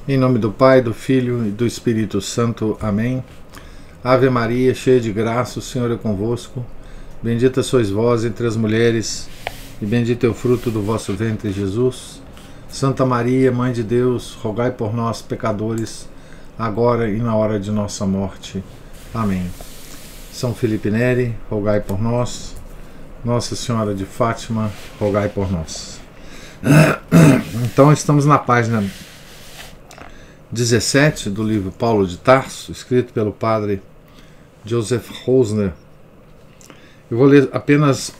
Em nome do Pai, do Filho e do Espírito Santo. Amém. Ave Maria, cheia de graça, o Senhor é convosco. Bendita sois vós entre as mulheres, e bendito é o fruto do vosso ventre, Jesus. Santa Maria, Mãe de Deus, rogai por nós, pecadores, agora e na hora de nossa morte. Amém. São Felipe Neri, rogai por nós. Nossa Senhora de Fátima, rogai por nós. Então, estamos na página 17 do livro Paulo de Tarso, escrito pelo padre Joseph Rosner. Eu vou ler apenas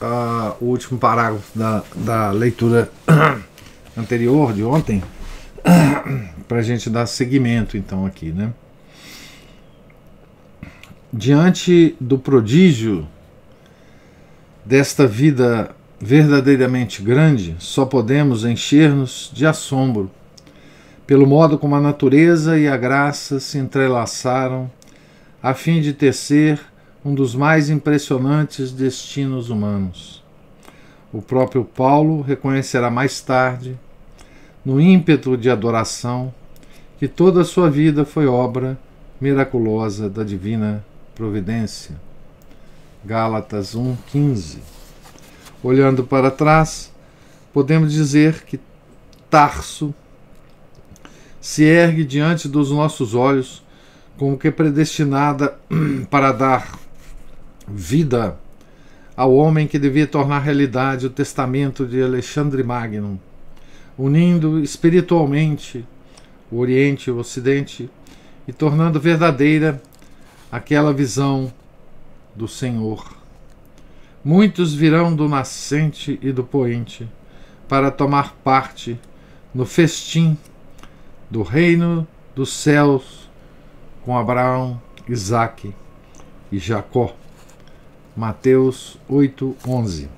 o último parágrafo da leitura anterior, de ontem, para a gente dar seguimento, então, aqui, né? Diante do prodígio desta vida verdadeiramente grande, só podemos encher-nos de assombro pelo modo como a natureza e a graça se entrelaçaram a fim de tecer um dos mais impressionantes destinos humanos. O próprio Paulo reconhecerá mais tarde, no ímpeto de adoração, que toda a sua vida foi obra miraculosa da divina providência. Gálatas 1,15. Olhando para trás, podemos dizer que Tarso se ergue diante dos nossos olhos como que predestinada para dar vida ao homem que devia tornar realidade o testamento de Alexandre Magno, unindo espiritualmente o Oriente e o Ocidente e tornando verdadeira aquela visão do Senhor. Muitos virão do nascente e do poente para tomar parte no festim do reino dos céus com Abraão, Isaque e Jacó. Mateus 8:11.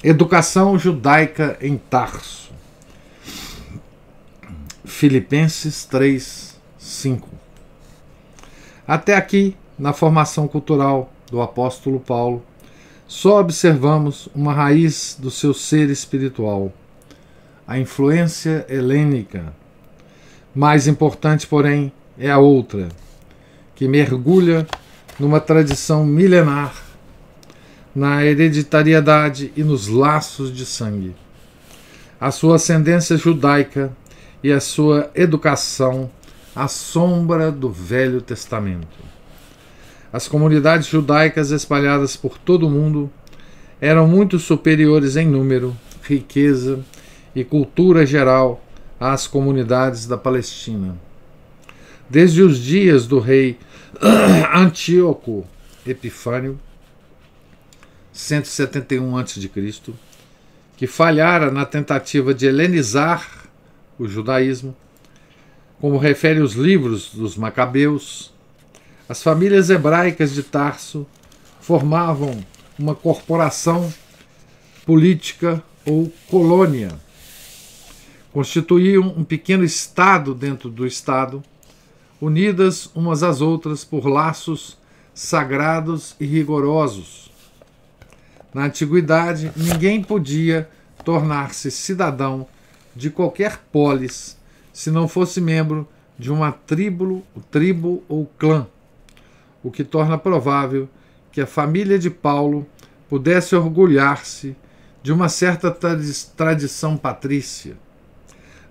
Educação judaica em Tarso. Filipenses 3:5. Até aqui, na formação cultural do apóstolo Paulo, só observamos uma raiz do seu ser espiritual, a influência helênica. Mais importante, porém, é a outra, que mergulha numa tradição milenar, na hereditariedade e nos laços de sangue. A sua ascendência judaica e a sua educação à sombra do Velho Testamento. As comunidades judaicas espalhadas por todo o mundo eram muito superiores em número, riqueza e cultura geral às comunidades da Palestina. Desde os dias do rei Antíoco Epifânio, 171 a.C., que falhara na tentativa de helenizar o judaísmo, como refere os livros dos Macabeus, as famílias hebraicas de Tarso formavam uma corporação política ou colônia. Constituíam um pequeno estado dentro do estado, unidas umas às outras por laços sagrados e rigorosos. Na antiguidade, ninguém podia tornar-se cidadão de qualquer polis se não fosse membro de uma tribo ou clã, o que torna provável que a família de Paulo pudesse orgulhar-se de uma certa tradição patrícia.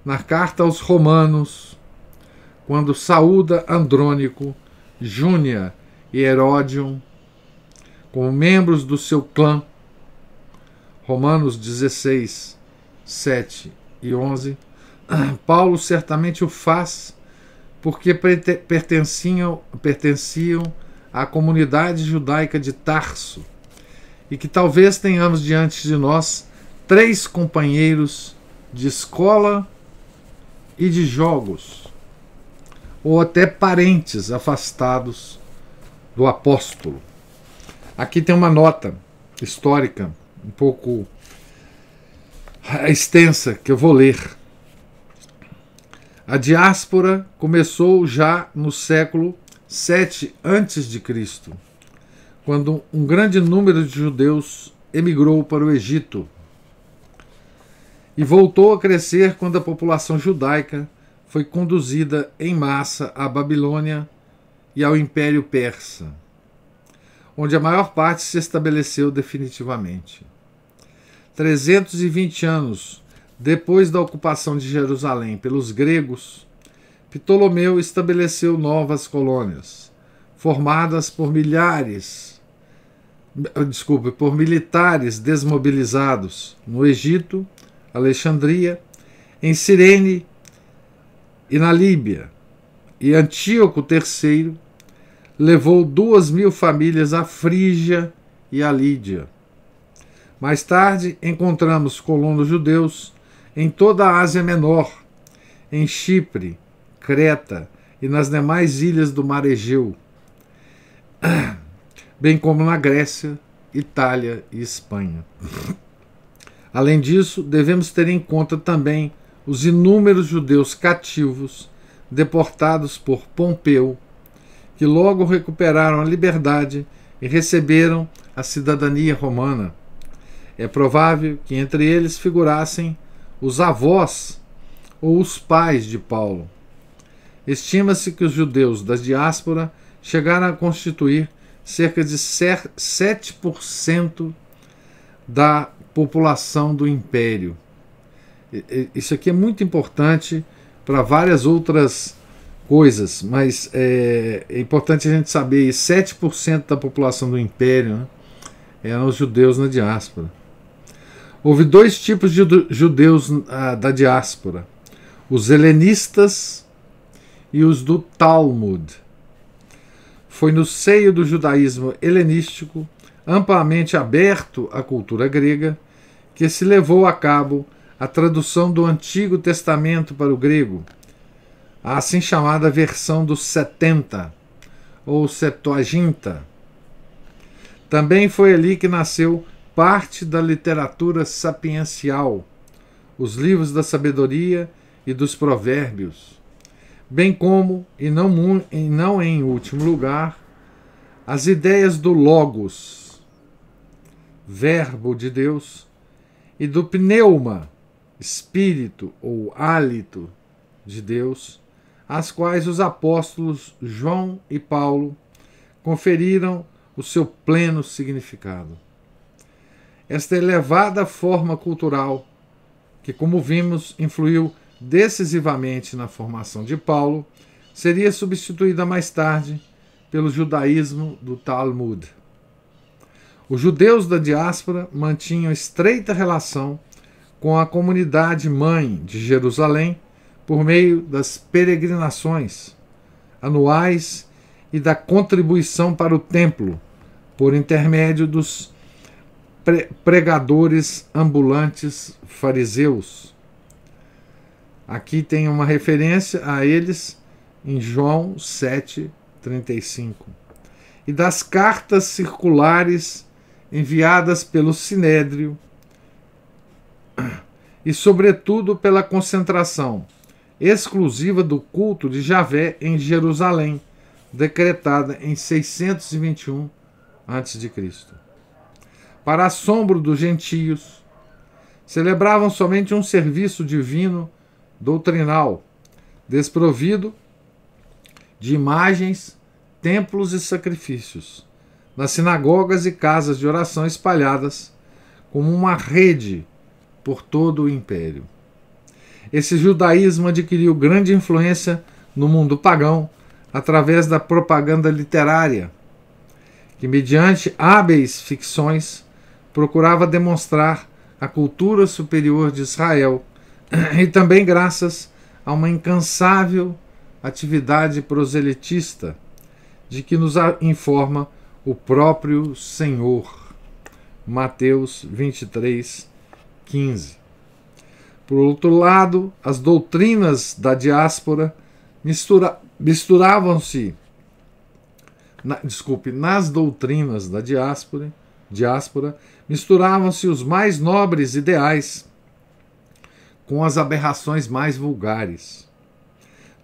Na carta aos Romanos, quando saúda Andrônico, Júnia e Heródion como membros do seu clã, Romanos 16, 7 e 11, Paulo certamente o faz porque pertenciam à comunidade judaica de Tarso, e que talvez tenhamos diante de nós 3 companheiros de escola e de jogos, ou até parentes afastados do apóstolo. Aqui tem uma nota histórica um pouco extensa que eu vou ler. A diáspora começou já no século 7 a.C., quando um grande número de judeus emigrou para o Egito, e voltou a crescer quando a população judaica foi conduzida em massa à Babilônia e ao Império Persa, onde a maior parte se estabeleceu definitivamente. 320 anos depois da ocupação de Jerusalém pelos gregos, Ptolomeu estabeleceu novas colônias, formadas por militares desmobilizados no Egito, Alexandria, em Cirene e na Líbia. E Antíoco III levou 2.000 famílias à Frígia e à Lídia. Mais tarde, encontramos colonos judeus em toda a Ásia Menor, em Chipre, Creta e nas demais ilhas do Mar Egeu, bem como na Grécia, Itália e Espanha. Além disso, devemos ter em conta também os inúmeros judeus cativos deportados por Pompeu, que logo recuperaram a liberdade e receberam a cidadania romana. É provável que entre eles figurassem os avós ou os pais de Paulo. Estima-se que os judeus da diáspora chegaram a constituir cerca de 7% da população do Império. Isso aqui é muito importante para várias outras coisas, mas é importante a gente saber que 7% da população do Império, né, eram os judeus na diáspora. Houve dois tipos de judeus da diáspora: os helenistas e os do Talmud. Foi no seio do judaísmo helenístico, amplamente aberto à cultura grega, que se levou a cabo a tradução do Antigo Testamento para o grego, a assim chamada versão dos 70, ou Septuaginta. Também foi ali que nasceu parte da literatura sapiencial, os livros da sabedoria e dos provérbios, bem como, e não em último lugar, as ideias do Logos, Verbo de Deus, e do Pneuma, Espírito ou Hálito de Deus, às quais os apóstolos João e Paulo conferiram o seu pleno significado. Esta elevada forma cultural, que, como vimos, influiu decisivamente na formação de Paulo, seria substituída mais tarde pelo judaísmo do Talmud. Os judeus da diáspora mantinham estreita relação com a comunidade mãe de Jerusalém por meio das peregrinações anuais e da contribuição para o templo por intermédio dos pregadores ambulantes fariseus. Aqui tem uma referência a eles em João 7,35. E das cartas circulares enviadas pelo Sinédrio e, sobretudo, pela concentração exclusiva do culto de Javé em Jerusalém, decretada em 621 a.C. Para assombro dos gentios, celebravam somente um serviço divino doutrinal, desprovido de imagens, templos e sacrifícios, nas sinagogas e casas de oração espalhadas como uma rede por todo o império. Esse judaísmo adquiriu grande influência no mundo pagão através da propaganda literária, que, mediante hábeis ficções, procurava demonstrar a cultura superior de Israel, e também graças a uma incansável atividade proselitista, de que nos informa o próprio Senhor. Mateus 23:15. Por outro lado, as doutrinas da diáspora misturavam-se. Nas doutrinas da diáspora misturavam-se os mais nobres ideais com as aberrações mais vulgares.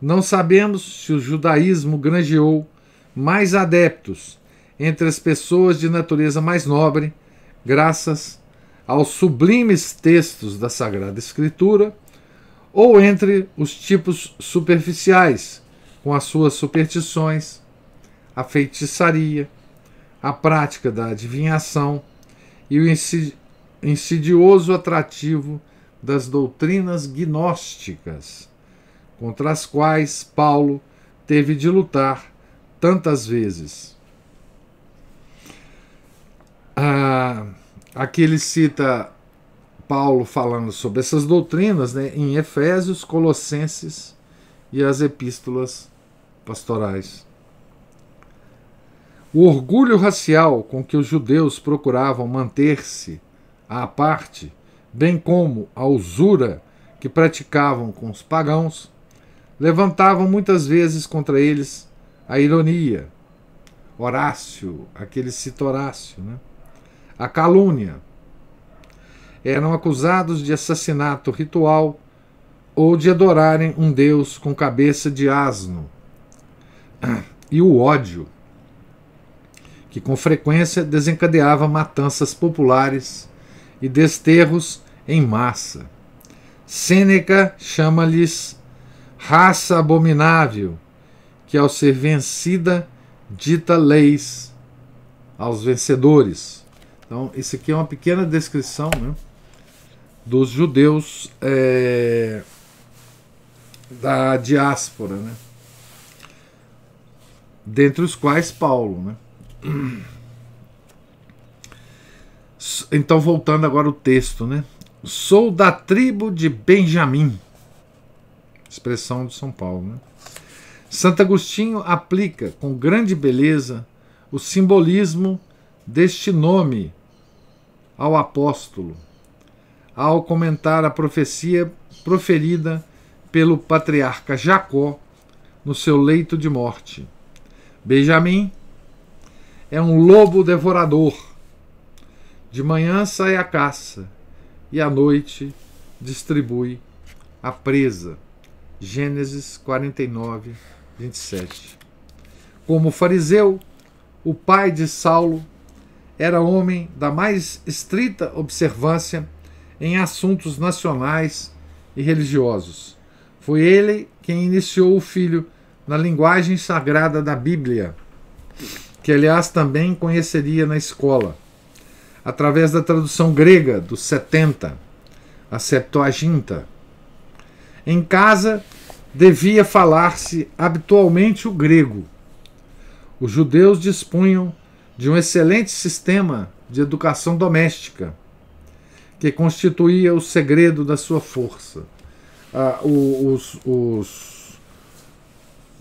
Não sabemos se o judaísmo granjeou mais adeptos entre as pessoas de natureza mais nobre, graças aos sublimes textos da Sagrada Escritura, ou entre os tipos superficiais, com as suas superstições, a feitiçaria, a prática da adivinhação e o insidioso atrativo das doutrinas gnósticas, contra as quais Paulo teve de lutar tantas vezes. Aqui ele cita Paulo falando sobre essas doutrinas, né, em Efésios, Colossenses e as epístolas pastorais. O orgulho racial com que os judeus procuravam manter-se à parte, bem como a usura que praticavam com os pagãos, levantavam muitas vezes contra eles a ironia, Horácio, aquele cita Horácio, né? A calúnia. Eram acusados de assassinato ritual ou de adorarem um deus com cabeça de asno. E o ódio, que com frequência desencadeava matanças populares e desterros em massa. Sêneca chama-lhes raça abominável, que ao ser vencida dita leis aos vencedores. Então, isso aqui é uma pequena descrição, né, dos judeus da diáspora, né, dentre os quais Paulo, né. Então, voltando agora ao texto, né? Sou da tribo de Benjamim, expressão de São Paulo, né? Santo Agostinho aplica com grande beleza o simbolismo deste nome ao apóstolo, ao comentar a profecia proferida pelo patriarca Jacó no seu leito de morte. Benjamim é um lobo devorador. De manhã sai à caça e à noite distribui a presa. Gênesis 49, 27. Como fariseu, o pai de Saulo era homem da mais estrita observância em assuntos nacionais e religiosos. Foi ele quem iniciou o filho na linguagem sagrada da Bíblia, que aliás também conheceria na escola, através da tradução grega dos 70, a Septuaginta. Em casa devia falar-se habitualmente o grego. Os judeus dispunham de um excelente sistema de educação doméstica, que constituía o segredo da sua força. Os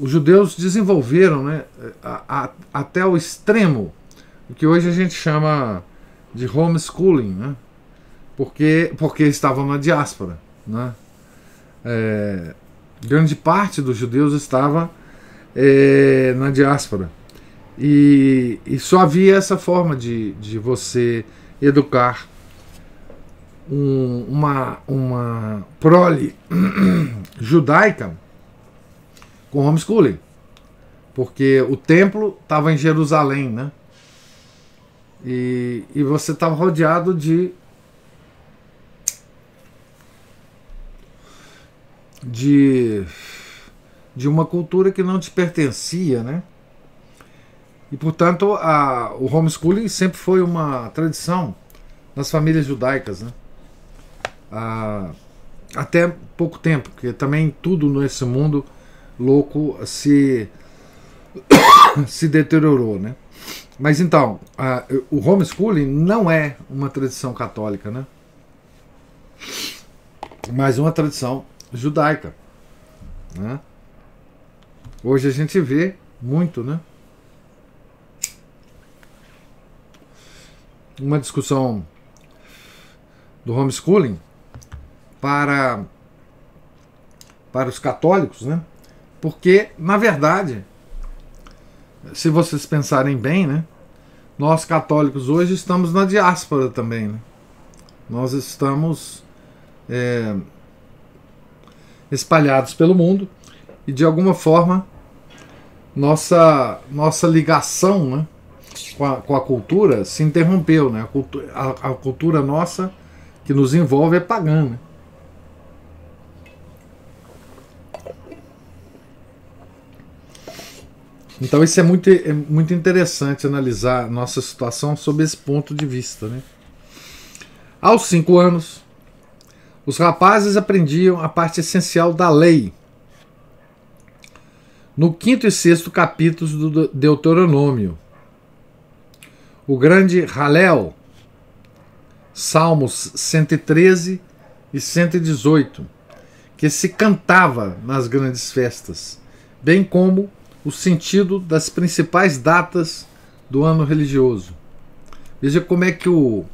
judeus desenvolveram, né, até o extremo o que hoje a gente chama de homeschooling, né, porque estavam na diáspora, né. Grande parte dos judeus estava na diáspora, e só havia essa forma de você educar uma prole judaica com homeschooling, porque o templo estava em Jerusalém, né? E você estava rodeado de uma cultura que não te pertencia, né? E, portanto, o homeschooling sempre foi uma tradição nas famílias judaicas, né? Até pouco tempo, porque também tudo nesse mundo louco se deteriorou, né? Mas então, o homeschooling não é uma tradição católica, né? Mas uma tradição judaica, né? Hoje a gente vê muito, né? Uma discussão do homeschooling para os católicos, né? Porque, na verdade, se vocês pensarem bem, né, nós católicos hoje estamos na diáspora também, né? Nós estamos espalhados pelo mundo e, de alguma forma, nossa ligação, né, com a cultura se interrompeu, né? A cultura nossa que nos envolve é pagã, né? Então isso é muito interessante analisar a nossa situação sob esse ponto de vista, né? Aos 5 anos, os rapazes aprendiam a parte essencial da lei. No 5º e 6º capítulos do Deuteronômio, o grande Halel, Salmos 113 e 118, que se cantava nas grandes festas, bem como o sentido das principais datas do ano religioso. Veja como é que o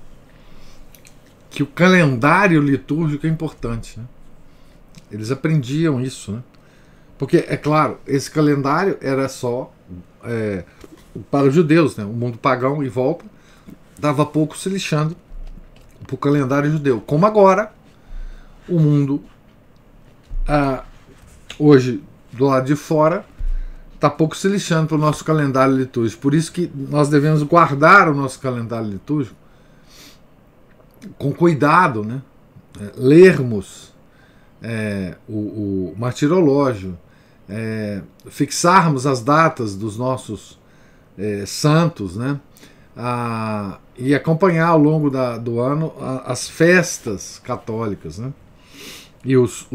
calendário litúrgico é importante, né? Eles aprendiam isso, né? Porque, é claro, esse calendário era só para os judeus, né? O mundo pagão em volta dava pouco se lixando para o calendário judeu. Como agora, o mundo hoje, do lado de fora, está pouco se lixando para o nosso calendário litúrgico. Por isso que nós devemos guardar o nosso calendário litúrgico com cuidado, né? Lermos o martirológio, fixarmos as datas dos nossos santos, né? E acompanhar ao longo do ano as festas católicas, né? E os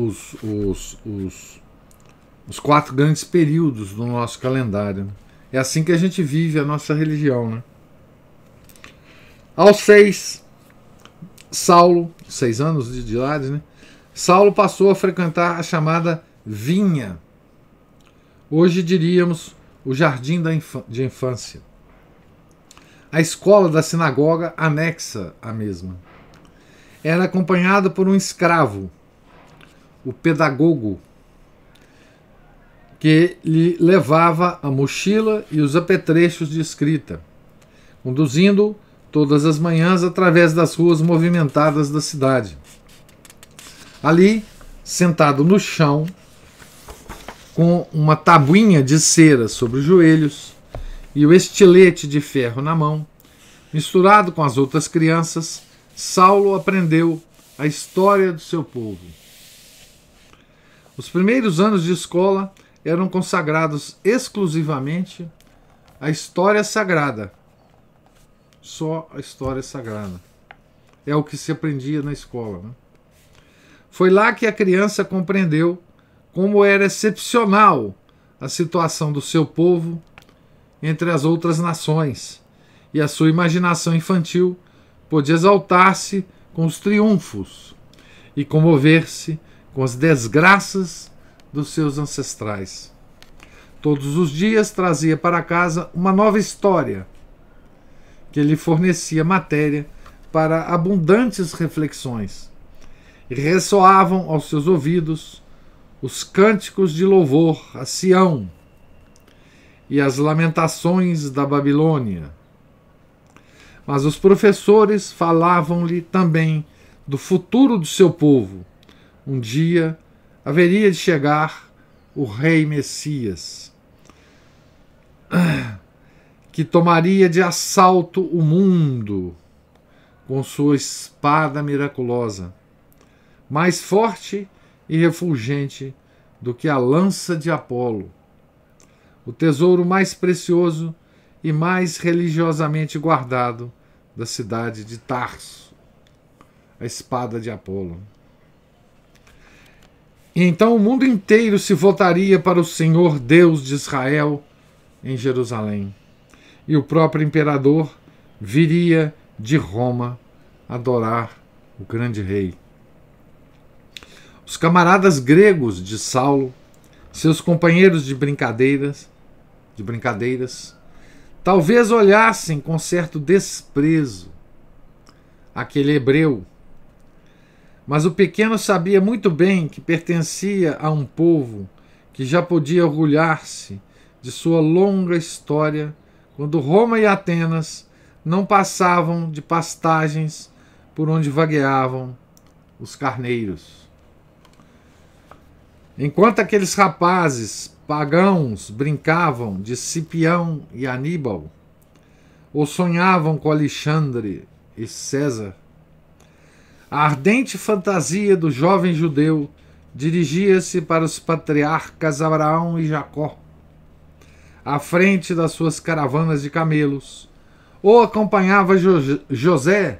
4 grandes períodos do nosso calendário, né? É assim que a gente vive a nossa religião, né? Aos 6, Saulo, 6 anos de idade, né? Saulo passou a frequentar a chamada vinha. Hoje diríamos o jardim de infância. A escola da sinagoga anexa à mesma. Era acompanhado por um escravo, o pedagogo, que lhe levava a mochila e os apetrechos de escrita, conduzindo todas as manhãs através das ruas movimentadas da cidade. Ali, sentado no chão, com uma tabuinha de cera sobre os joelhos e o estilete de ferro na mão, misturado com as outras crianças, Saulo aprendeu a história do seu povo. Os primeiros anos de escola eram consagrados exclusivamente à história sagrada. Só a história sagrada. É o que se aprendia na escola, né? Foi lá que a criança compreendeu como era excepcional a situação do seu povo entre as outras nações, e a sua imaginação infantil pôde exaltar-se com os triunfos e comover-se com as desgraças dos seus ancestrais. Todos os dias trazia para casa uma nova história que lhe fornecia matéria para abundantes reflexões, e ressoavam aos seus ouvidos os cânticos de louvor a Sião e as lamentações da Babilônia. Mas os professores falavam-lhe também do futuro do seu povo. Um dia haveria de chegar o rei Messias, que tomaria de assalto o mundo com sua espada miraculosa, mais forte e refulgente do que a lança de Apolo, o tesouro mais precioso e mais religiosamente guardado da cidade de Tarso, a espada de Apolo. E então o mundo inteiro se voltaria para o Senhor Deus de Israel em Jerusalém, e o próprio imperador viria de Roma adorar o grande rei. Os camaradas gregos de Saulo, seus companheiros de brincadeiras, talvez olhassem com certo desprezo aquele hebreu, mas o pequeno sabia muito bem que pertencia a um povo que já podia orgulhar-se de sua longa história, quando Roma e Atenas não passavam de pastagens por onde vagueavam os carneiros. Enquanto aqueles rapazes pagãos brincavam de Cipião e Aníbal, ou sonhavam com Alexandre e César, a ardente fantasia do jovem judeu dirigia-se para os patriarcas Abraão e Jacó, à frente das suas caravanas de camelos, ou acompanhava José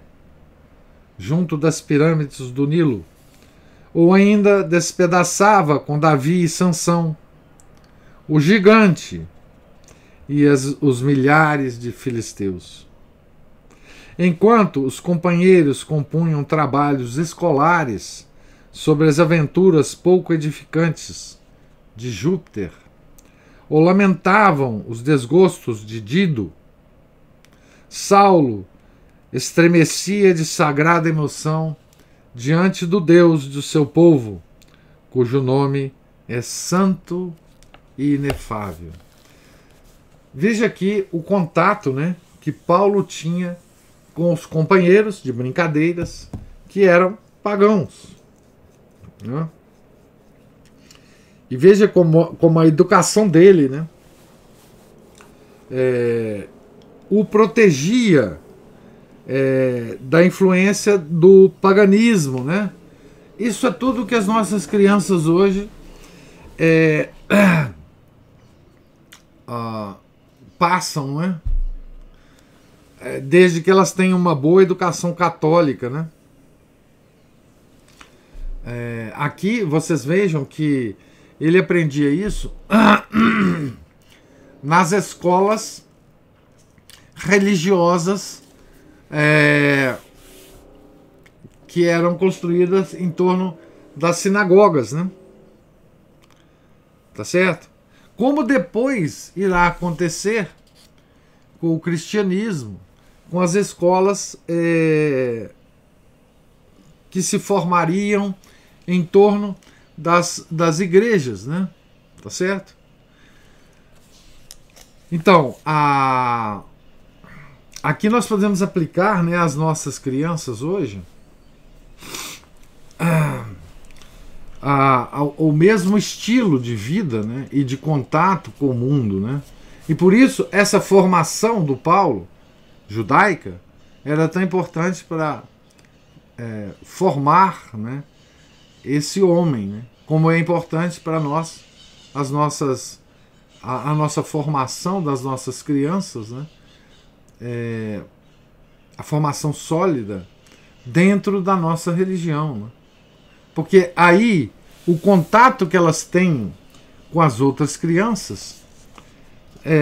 junto das pirâmides do Nilo, ou ainda despedaçava com Davi e Sansão o gigante e os milhares de filisteus. Enquanto os companheiros compunham trabalhos escolares sobre as aventuras pouco edificantes de Júpiter, ou lamentavam os desgostos de Dido, Saulo estremecia de sagrada emoção diante do Deus do seu povo, cujo nome é santo e inefável. Veja aqui o contato, né, que Paulo tinha com os companheiros de brincadeiras que eram pagãos, né? E veja como a educação dele, né, o protegia da influência do paganismo, né? Isso é tudo que as nossas crianças hoje passam, né? Desde que elas tenham uma boa educação católica, né? Aqui vocês vejam que ele aprendia isso nas escolas religiosas que eram construídas em torno das sinagogas, né? Tá certo? Como depois irá acontecer com o cristianismo, com as escolas que se formariam em torno das igrejas, né? Tá certo? Então, aqui nós podemos aplicar, né, às nossas crianças hoje o mesmo estilo de vida, né, e de contato com o mundo, né? E por isso essa formação do Paulo judaica era tão importante para formar, né, esse homem, né? Como é importante para nós a nossa formação das nossas crianças, né? A formação sólida dentro da nossa religião, né? Porque aí o contato que elas têm com as outras crianças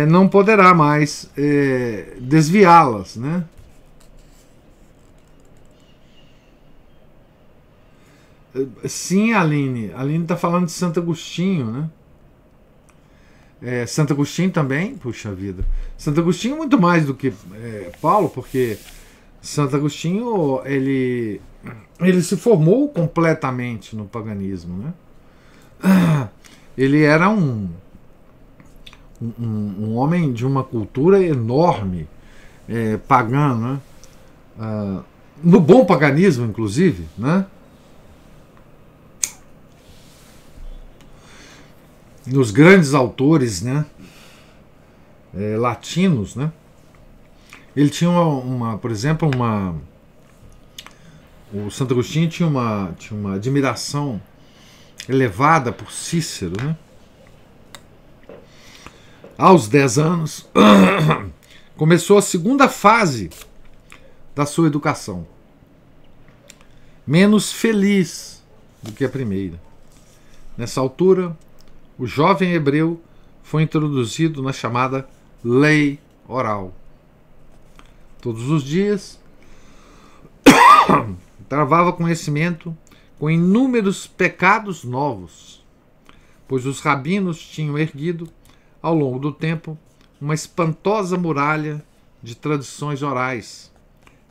não poderá mais desviá-las, né? Sim, Aline está falando de Santo Agostinho, né? Santo Agostinho também, puxa vida. Santo Agostinho muito mais do que Paulo, porque Santo Agostinho ele se formou completamente no paganismo, né? Ele era um homem de uma cultura enorme, pagã, né? No bom paganismo, inclusive, né? Nos grandes autores, né, latinos, né? Ele tinha por exemplo, o Santo Agostinho tinha uma admiração elevada por Cícero, né? Aos 10 anos, começou a segunda fase da sua educação, menos feliz do que a primeira. Nessa altura, o jovem hebreu foi introduzido na chamada lei oral. Todos os dias, travava conhecimento com inúmeros pecados novos, pois os rabinos tinham erguido, ao longo do tempo, uma espantosa muralha de tradições orais,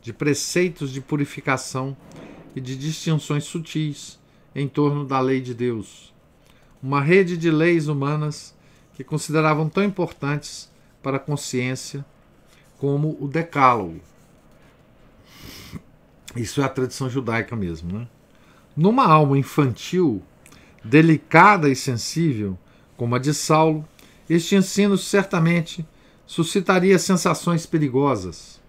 de preceitos de purificação e de distinções sutis em torno da lei de Deus. Uma rede de leis humanas que consideravam tão importantes para a consciência como o Decálogo. Isso é a tradição judaica mesmo, né? Numa alma infantil, delicada e sensível, como a de Saulo, este ensino certamente suscitaria sensações perigosas,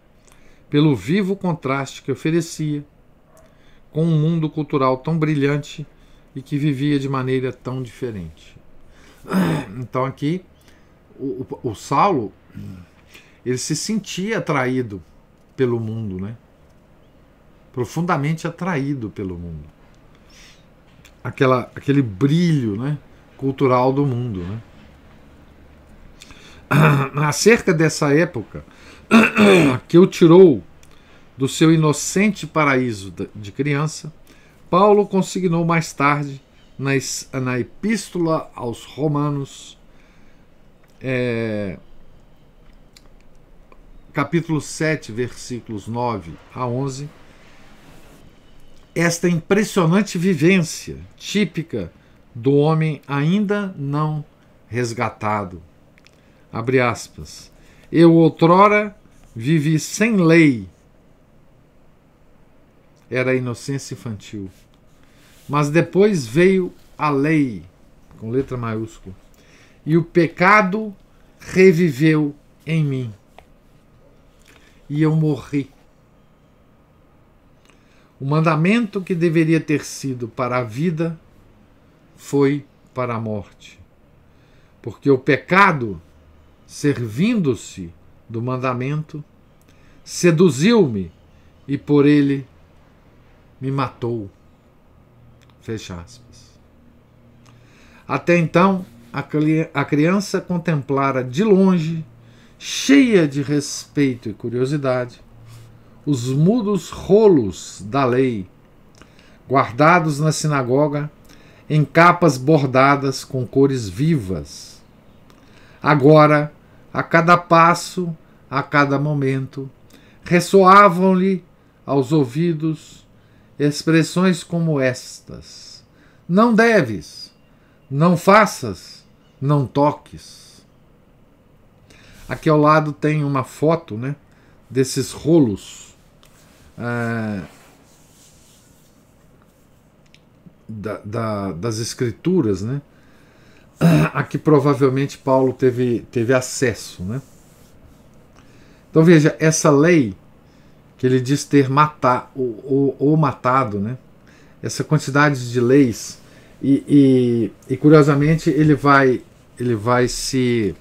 pelo vivo contraste que oferecia com um mundo cultural tão brilhante e que vivia de maneira tão diferente. Então aqui o Saulo, ele se sentia atraído pelo mundo, né? Profundamente atraído pelo mundo. Aquele brilho, né, cultural do mundo, né? Acerca dessa época que o tirou do seu inocente paraíso de criança, Paulo consignou mais tarde na Epístola aos Romanos, capítulo 7, versículos 9 a 11, esta impressionante vivência típica do homem ainda não resgatado. Abre aspas. Eu outrora vivi sem lei. Era a inocência infantil. Mas depois veio a lei, com letra maiúscula, e o pecado reviveu em mim. E eu morri. O mandamento que deveria ter sido para a vida foi para a morte. Porque o pecado, servindo-se do mandamento, seduziu-me e por ele me matou. Fecha aspas. Até então, a criança contemplara de longe, cheia de respeito e curiosidade, os mudos rolos da lei, guardados na sinagoga em capas bordadas com cores vivas. Agora, a cada passo, a cada momento, ressoavam-lhe aos ouvidos expressões como estas: não deves, não faças, não toques. Aqui ao lado tem uma foto, né, desses rolos das escrituras, né, a que provavelmente Paulo teve acesso, né? Então veja, essa lei que ele diz ter matado, né? Essa quantidade de leis, e curiosamente ele vai se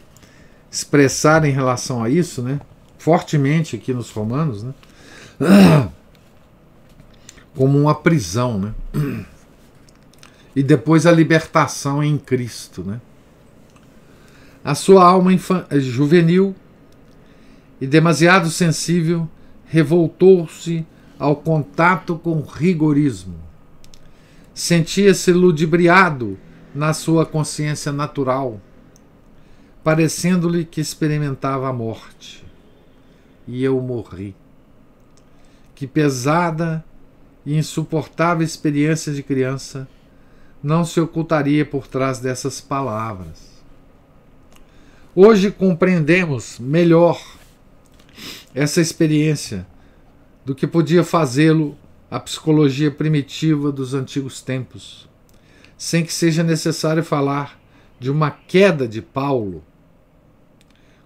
expressar em relação a isso, né, fortemente aqui nos Romanos, né, como uma prisão, né, e depois a libertação em Cristo, né. A sua alma juvenil e demasiado sensível revoltou-se ao contato com o rigorismo. Sentia-se ludibriado na sua consciência natural, parecendo-lhe que experimentava a morte. E eu morri. Que pesada e insuportável experiência de criança não se ocultaria por trás dessas palavras. Hoje compreendemos melhor essa experiência do que podia fazê-lo a psicologia primitiva dos antigos tempos, sem que seja necessário falar de uma queda de Paulo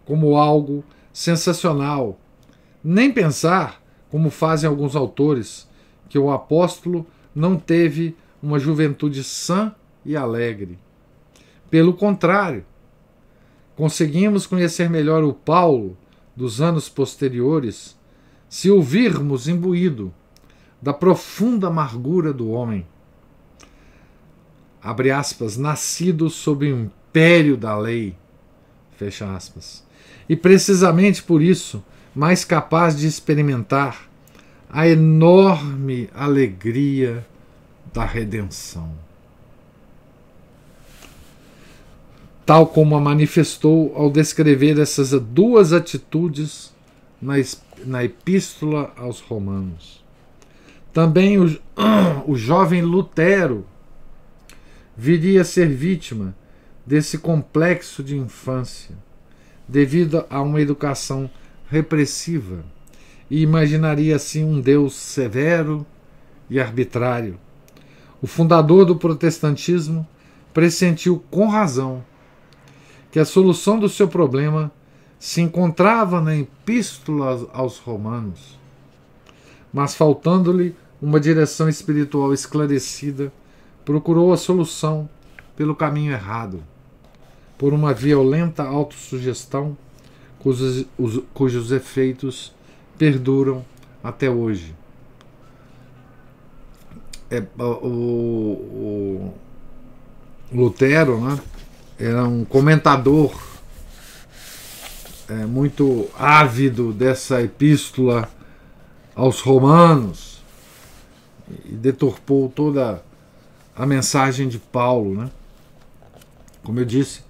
como algo sensacional, nem pensar, como fazem alguns autores, que o apóstolo não teve uma juventude sã e alegre. Pelo contrário, conseguimos conhecer melhor o Paulo dos anos posteriores se o virmos imbuído da profunda amargura do homem, abre aspas, nascido sob o império da lei, fecha aspas, e precisamente por isso mais capaz de experimentar a enorme alegria da redenção, tal como a manifestou ao descrever essas duas atitudes na Epístola aos Romanos. Também o jovem Lutero viria a ser vítima desse complexo de infância, devido a uma educação repressiva, e imaginaria assim um Deus severo e arbitrário. O fundador do protestantismo pressentiu com razão que a solução do seu problema se encontrava na Epístola aos Romanos, mas faltando-lhe uma direção espiritual esclarecida, procurou a solução pelo caminho errado. por uma violenta autossugestão cujos efeitos perduram até hoje. O Lutero, né, era um comentador muito ávido dessa epístola aos Romanos e deturpou toda a mensagem de Paulo, né? Como eu disse,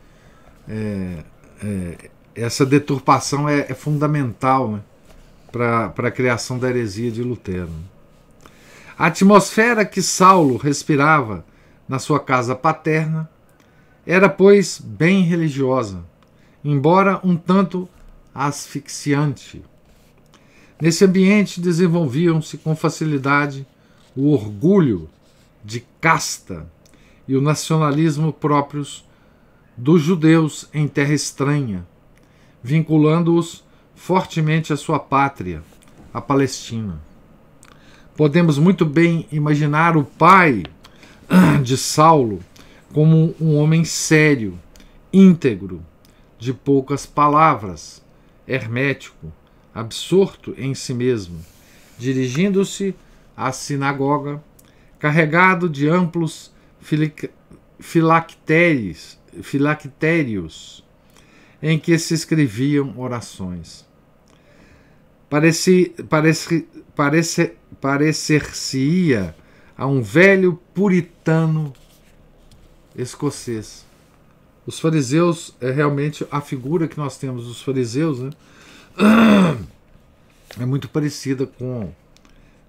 essa deturpação é fundamental, né, para a criação da heresia de Lutero. A atmosfera que Saulo respirava na sua casa paterna era, pois, bem religiosa, embora um tanto asfixiante. Nesse ambiente desenvolviam-se com facilidade o orgulho de casta e o nacionalismo próprios dos judeus em terra estranha, vinculando-os fortemente à sua pátria, a Palestina. Podemos muito bem imaginar o pai de Saulo como um homem sério, íntegro, de poucas palavras, hermético, absorto em si mesmo, dirigindo-se à sinagoga, carregado de amplos filactérios em que se escreviam orações. Parecer-se-ia a um velho puritano escocês. Os fariseus realmente a figura que nós temos dos fariseus, né, é muito parecida com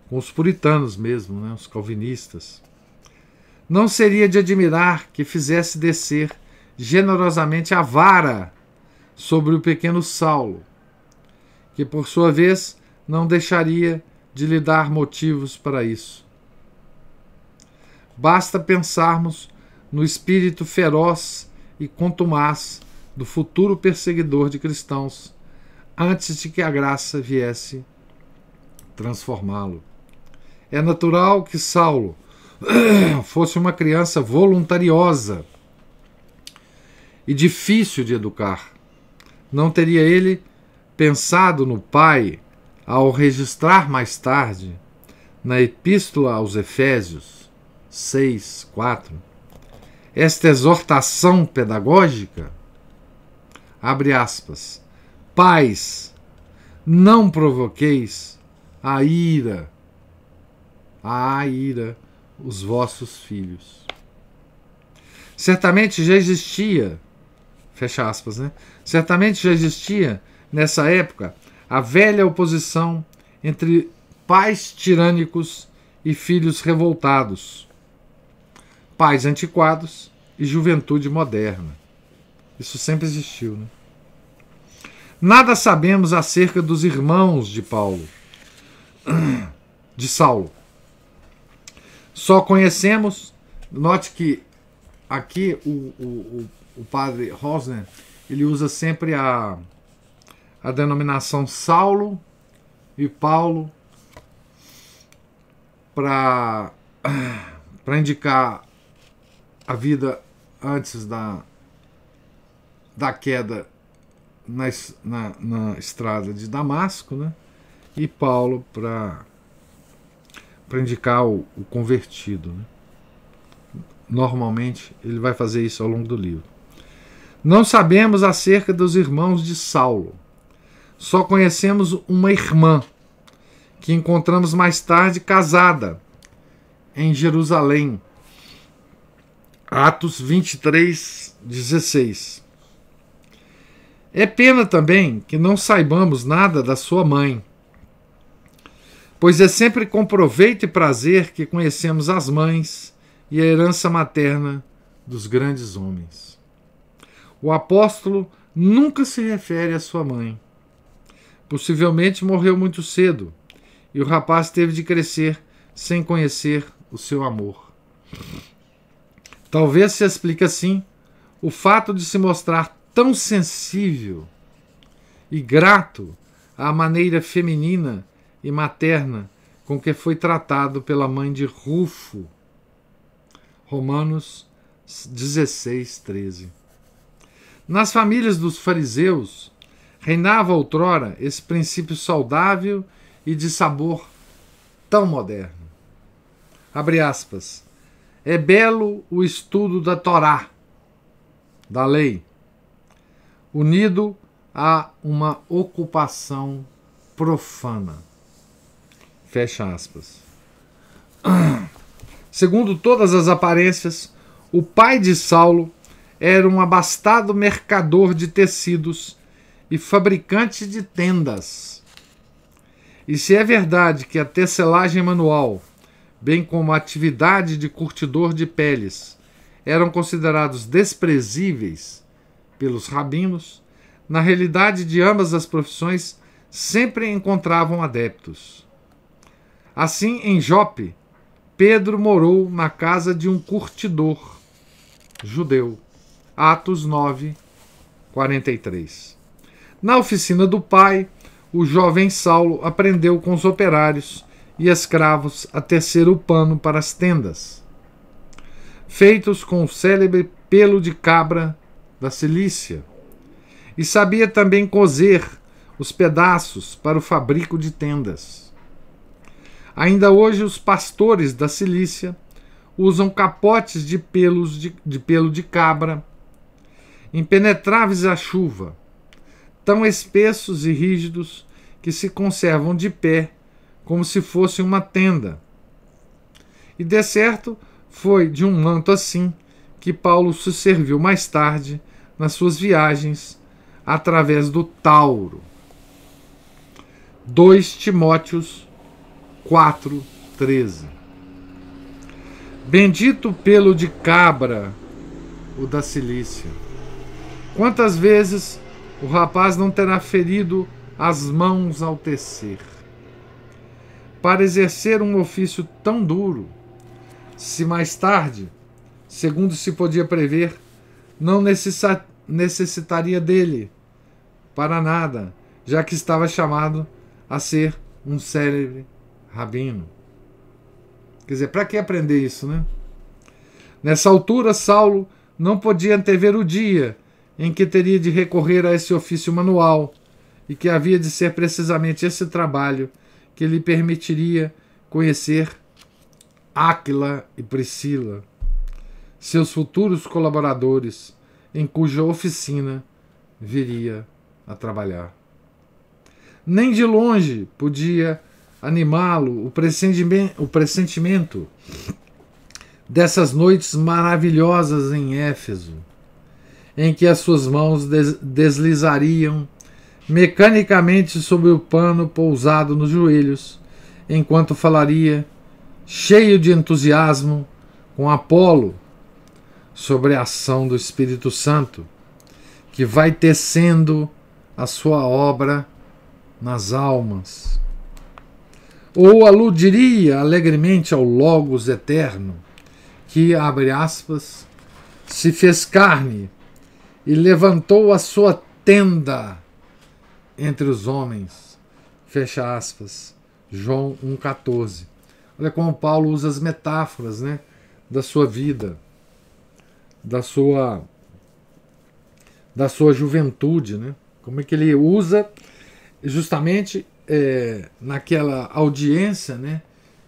os puritanos mesmo, né, os calvinistas. Não seria de admirar que fizesse descer generosamente a vara sobre o pequeno Saulo, que por sua vez não deixaria de lhe dar motivos para isso. Basta pensarmos no espírito feroz e contumaz do futuro perseguidor de cristãos, antes de que a graça viesse transformá-lo. É natural que Saulo fosse uma criança voluntariosa e difícil de educar. Não teria ele pensado no pai ao registrar mais tarde, na Epístola aos Efésios 6:4, esta exortação pedagógica? Abre aspas. Pais, não provoqueis a ira os vossos filhos. Certamente já existia, fecha aspas, né? Certamente já existia nessa época a velha oposição entre pais tirânicos e filhos revoltados, pais antiquados e juventude moderna. Isso sempre existiu, né? Nada sabemos acerca dos irmãos de Saulo. Só conhecemos, note que aqui o padre Rosner, ele usa sempre a denominação Saulo e Paulo para indicar a vida antes da queda na estrada de Damasco, né? E Paulo para indicar o convertido, né? Normalmente ele vai fazer isso ao longo do livro. Não sabemos acerca dos irmãos de Saulo. Só conhecemos uma irmã que encontramos mais tarde casada em Jerusalém. Atos 23:16. É pena também que não saibamos nada da sua mãe, pois é sempre com proveito e prazer que conhecemos as mães e a herança materna dos grandes homens. O apóstolo nunca se refere à sua mãe. Possivelmente morreu muito cedo, e o rapaz teve de crescer sem conhecer o seu amor. Talvez se explique assim o fato de se mostrar tão sensível e grato à maneira feminina e materna com que foi tratado pela mãe de Rufo. Romanos 16:13. Nas famílias dos fariseus reinava outrora esse princípio saudável e de sabor tão moderno. Abre aspas. É belo o estudo da Torá, da lei, unido a uma ocupação profana. Fecha aspas. Segundo todas as aparências, o pai de Saulo era um abastado mercador de tecidos e fabricante de tendas. E se é verdade que a tecelagem manual, bem como a atividade de curtidor de peles, eram considerados desprezíveis pelos rabinos, na realidade de ambas as profissões sempre encontravam adeptos. Assim, em Jope, Pedro morou na casa de um curtidor judeu. Atos 9, 43. Na oficina do pai, o jovem Saulo aprendeu com os operários e escravos a tecer o pano para as tendas, feitos com o célebre pelo de cabra da Cilícia, e sabia também cozer os pedaços para o fabrico de tendas. Ainda hoje os pastores da Cilícia usam capotes de pelo de cabra, impenetráveis à chuva, tão espessos e rígidos que se conservam de pé como se fosse uma tenda. E de certo foi de um manto assim que Paulo se serviu mais tarde nas suas viagens através do Tauro. 2 Timóteos 4:13. Bendito pelo de cabra, o da Cilícia. Quantas vezes o rapaz não terá ferido as mãos ao tecer? Para exercer um ofício tão duro, se mais tarde, segundo se podia prever, não necessitaria dele para nada, já que estava chamado a ser um célebre rabino. Quer dizer, para que aprender isso, né? Nessa altura, Saulo não podia antever o dia em que teria de recorrer a esse ofício manual, e que havia de ser precisamente esse trabalho que lhe permitiria conhecer Áquila e Priscila, seus futuros colaboradores, em cuja oficina viria a trabalhar. Nem de longe podia animá-lo o pressentimento dessas noites maravilhosas em Éfeso, em que as suas mãos deslizariam mecanicamente sobre o pano pousado nos joelhos, enquanto falaria, cheio de entusiasmo, com Apolo, sobre a ação do Espírito Santo, que vai tecendo a sua obra nas almas. Ou aludiria alegremente ao Logos eterno, que, abre aspas, se fez carne e levantou a sua tenda entre os homens, fecha aspas, João 1,14. Olha como Paulo usa as metáforas, né, da sua vida, da sua juventude, né? Como é que ele usa justamente naquela audiência, né,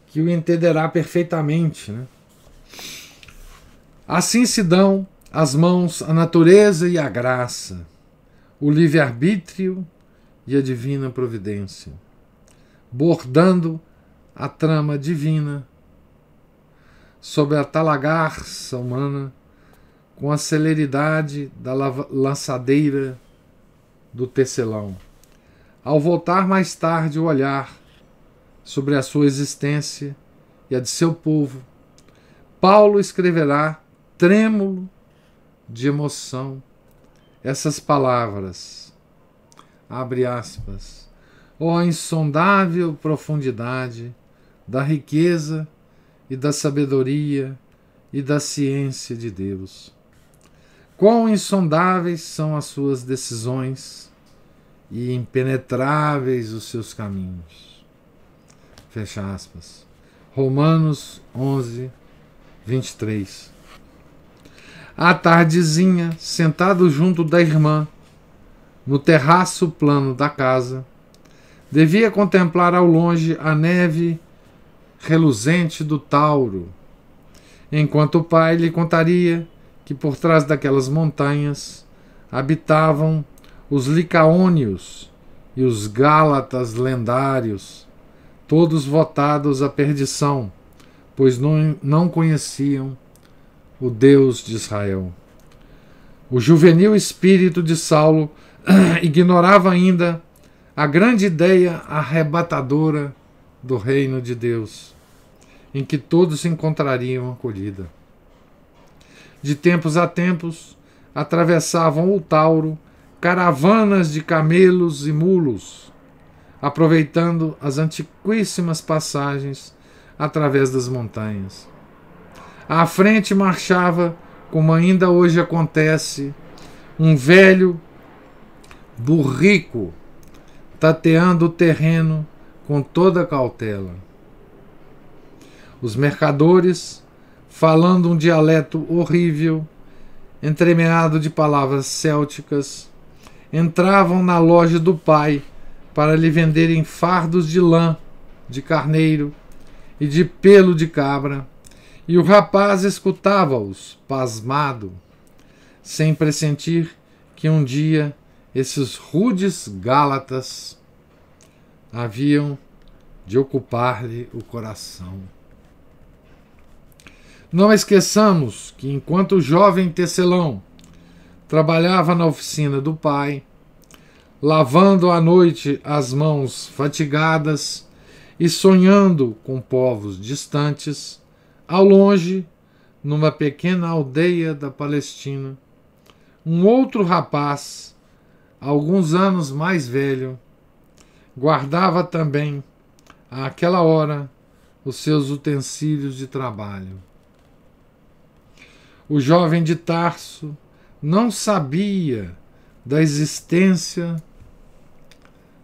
que o entenderá perfeitamente, né? Assim se dão as mãos a natureza e a graça, o livre-arbítrio e a divina providência, bordando a trama divina sobre a talagarça humana com a celeridade da lançadeira do tecelão. Ao voltar mais tarde o olhar sobre a sua existência e a de seu povo, Paulo escreverá, trêmulo de emoção, essas palavras, abre aspas, ó insondável profundidade da riqueza e da sabedoria e da ciência de Deus. Quão insondáveis são as suas decisões e impenetráveis os seus caminhos. Fecha aspas. Romanos 11, 23. À tardezinha, sentado junto da irmã, no terraço plano da casa, devia contemplar ao longe a neve reluzente do Tauro, enquanto o pai lhe contaria que por trás daquelas montanhas habitavam os Licaônios e os Gálatas lendários, todos votados à perdição, pois não conheciam o Deus de Israel. O juvenil espírito de Saulo ignorava ainda a grande ideia arrebatadora do reino de Deus, em que todos se encontrariam acolhida. De tempos a tempos, atravessavam o Tauro caravanas de camelos e mulos, aproveitando as antiquíssimas passagens através das montanhas. À frente marchava, como ainda hoje acontece, um velho burrico, tateando o terreno com toda cautela. Os mercadores, falando um dialeto horrível, entremeado de palavras célticas, entravam na loja do pai para lhe venderem fardos de lã, de carneiro e de pelo de cabra, e o rapaz escutava-os, pasmado, sem pressentir que um dia esses rudes gálatas haviam de ocupar-lhe o coração. Não esqueçamos que, enquanto o jovem tecelão trabalhava na oficina do pai, lavando à noite as mãos fatigadas e sonhando com povos distantes, ao longe, numa pequena aldeia da Palestina, um outro rapaz, alguns anos mais velho, guardava também, àquela hora, os seus utensílios de trabalho. O jovem de Tarso não sabia da existência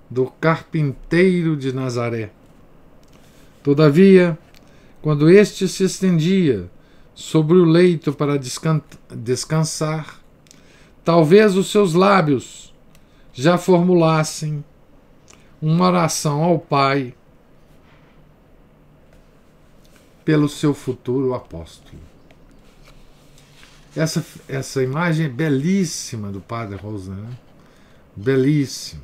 do carpinteiro de Nazaré. Todavia, quando este se estendia sobre o leito para descansar, talvez os seus lábios já formulassem uma oração ao Pai pelo seu futuro apóstolo. Essa imagem é belíssima do Padre Rosner, né? Belíssima.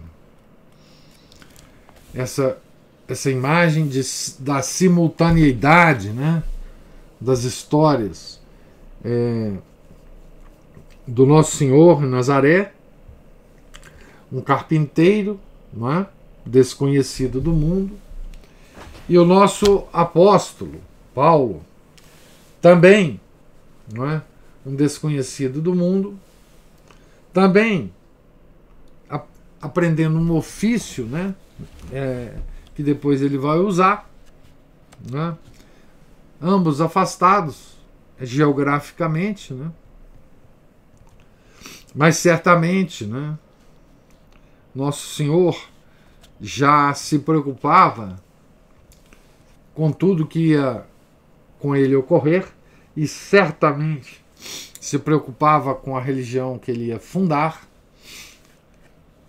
Essa imagem da simultaneidade, né, das histórias do Nosso Senhor em Nazaré, um carpinteiro, não é, desconhecido do mundo, e o nosso apóstolo, Paulo, também, não é, um desconhecido do mundo, também aprendendo um ofício, né, que depois ele vai usar, né, ambos afastados geograficamente, né, mas certamente, né, Nosso Senhor já se preocupava com tudo que ia com ele ocorrer e certamente se preocupava com a religião que ele ia fundar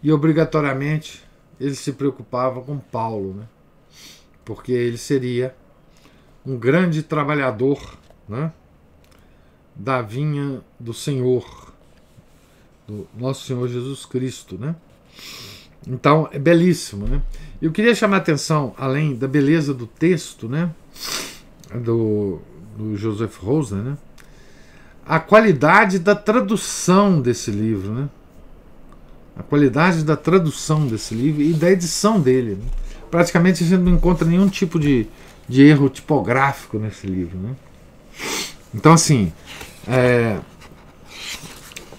e obrigatoriamente ele se preocupava com Paulo, né? Porque ele seria um grande trabalhador, né, da vinha do Senhor, do Nosso Senhor Jesus Cristo, né? Então é belíssimo, né? Eu queria chamar a atenção, além da beleza do texto, né, do Joseph Rosner, né, a qualidade da tradução desse livro, né? A qualidade da tradução desse livro e da edição dele, né? Praticamente a gente não encontra nenhum tipo de erro tipográfico nesse livro, né? Então, assim,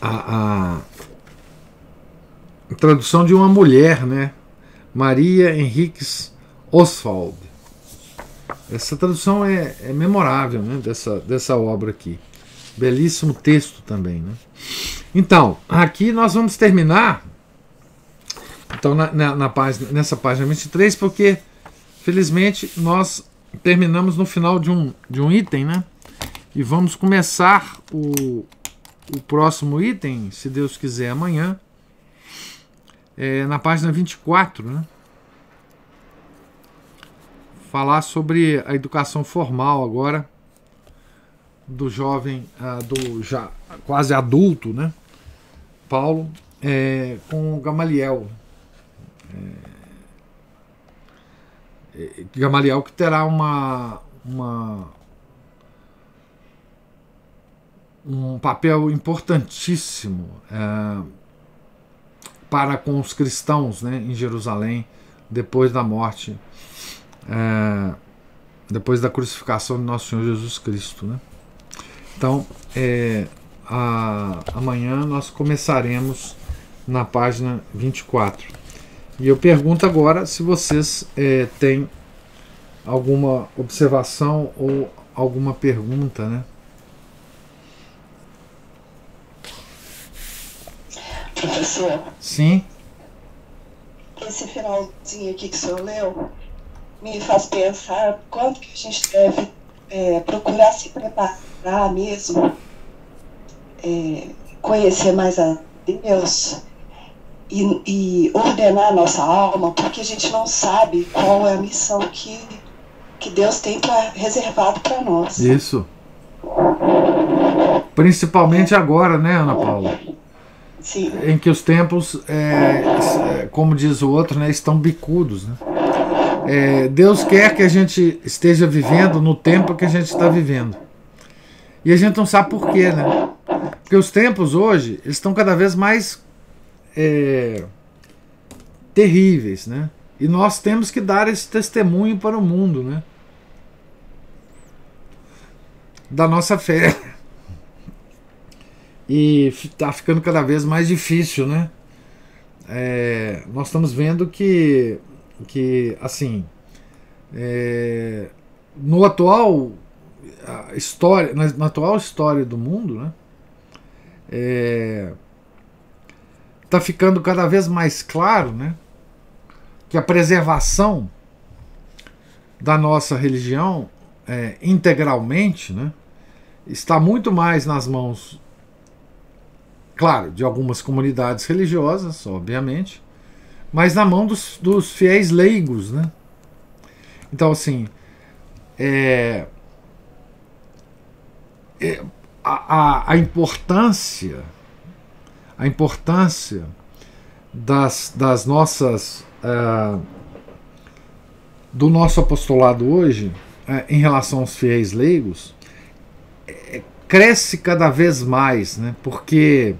a tradução de uma mulher, né? Maria Henriques Oswald. Essa tradução é memorável, né? Dessa obra aqui. Belíssimo texto também, né? Então, aqui nós vamos terminar então, nessa página 23, porque felizmente nós terminamos no final de um item, né? E vamos começar o próximo item, se Deus quiser, amanhã, na página 24, né? Falar sobre a educação formal agora do jovem, do já quase adulto, né? Paulo, com Gamaliel. Gamaliel que terá um papel importantíssimo para com os cristãos, né, em Jerusalém, depois da morte, depois da crucificação de nosso Senhor Jesus Cristo, né? Então, amanhã nós começaremos na página 24. E eu pergunto agora se vocês têm alguma observação ou alguma pergunta, né? Professor? Sim? Esse finalzinho aqui que o senhor leu me faz pensar quanto que a gente deve procurar se preparar mesmo, conhecer mais a Deus e ordenar a nossa alma, porque a gente não sabe qual é a missão que Deus tem reservado para nós. Isso. Principalmente agora, né, Ana Paula? Sim. Em que os tempos, como diz o outro, né, estão bicudos, né? Deus quer que a gente esteja vivendo no tempo que a gente está vivendo. E a gente não sabe por quê, né? Porque os tempos hoje eles estão cada vez mais terríveis, né? E nós temos que dar esse testemunho para o mundo, né? Da nossa fé. E está ficando cada vez mais difícil, né? Nós estamos vendo que assim, no atual história, na atual história do mundo, né? Está ficando cada vez mais claro, né, que a preservação da nossa religião integralmente, né, está muito mais nas mãos, claro, de algumas comunidades religiosas, obviamente, mas na mão dos fiéis leigos, né? Então, assim, a importância das nossas do nosso apostolado hoje em relação aos fiéis leigos cresce cada vez mais, né? Porque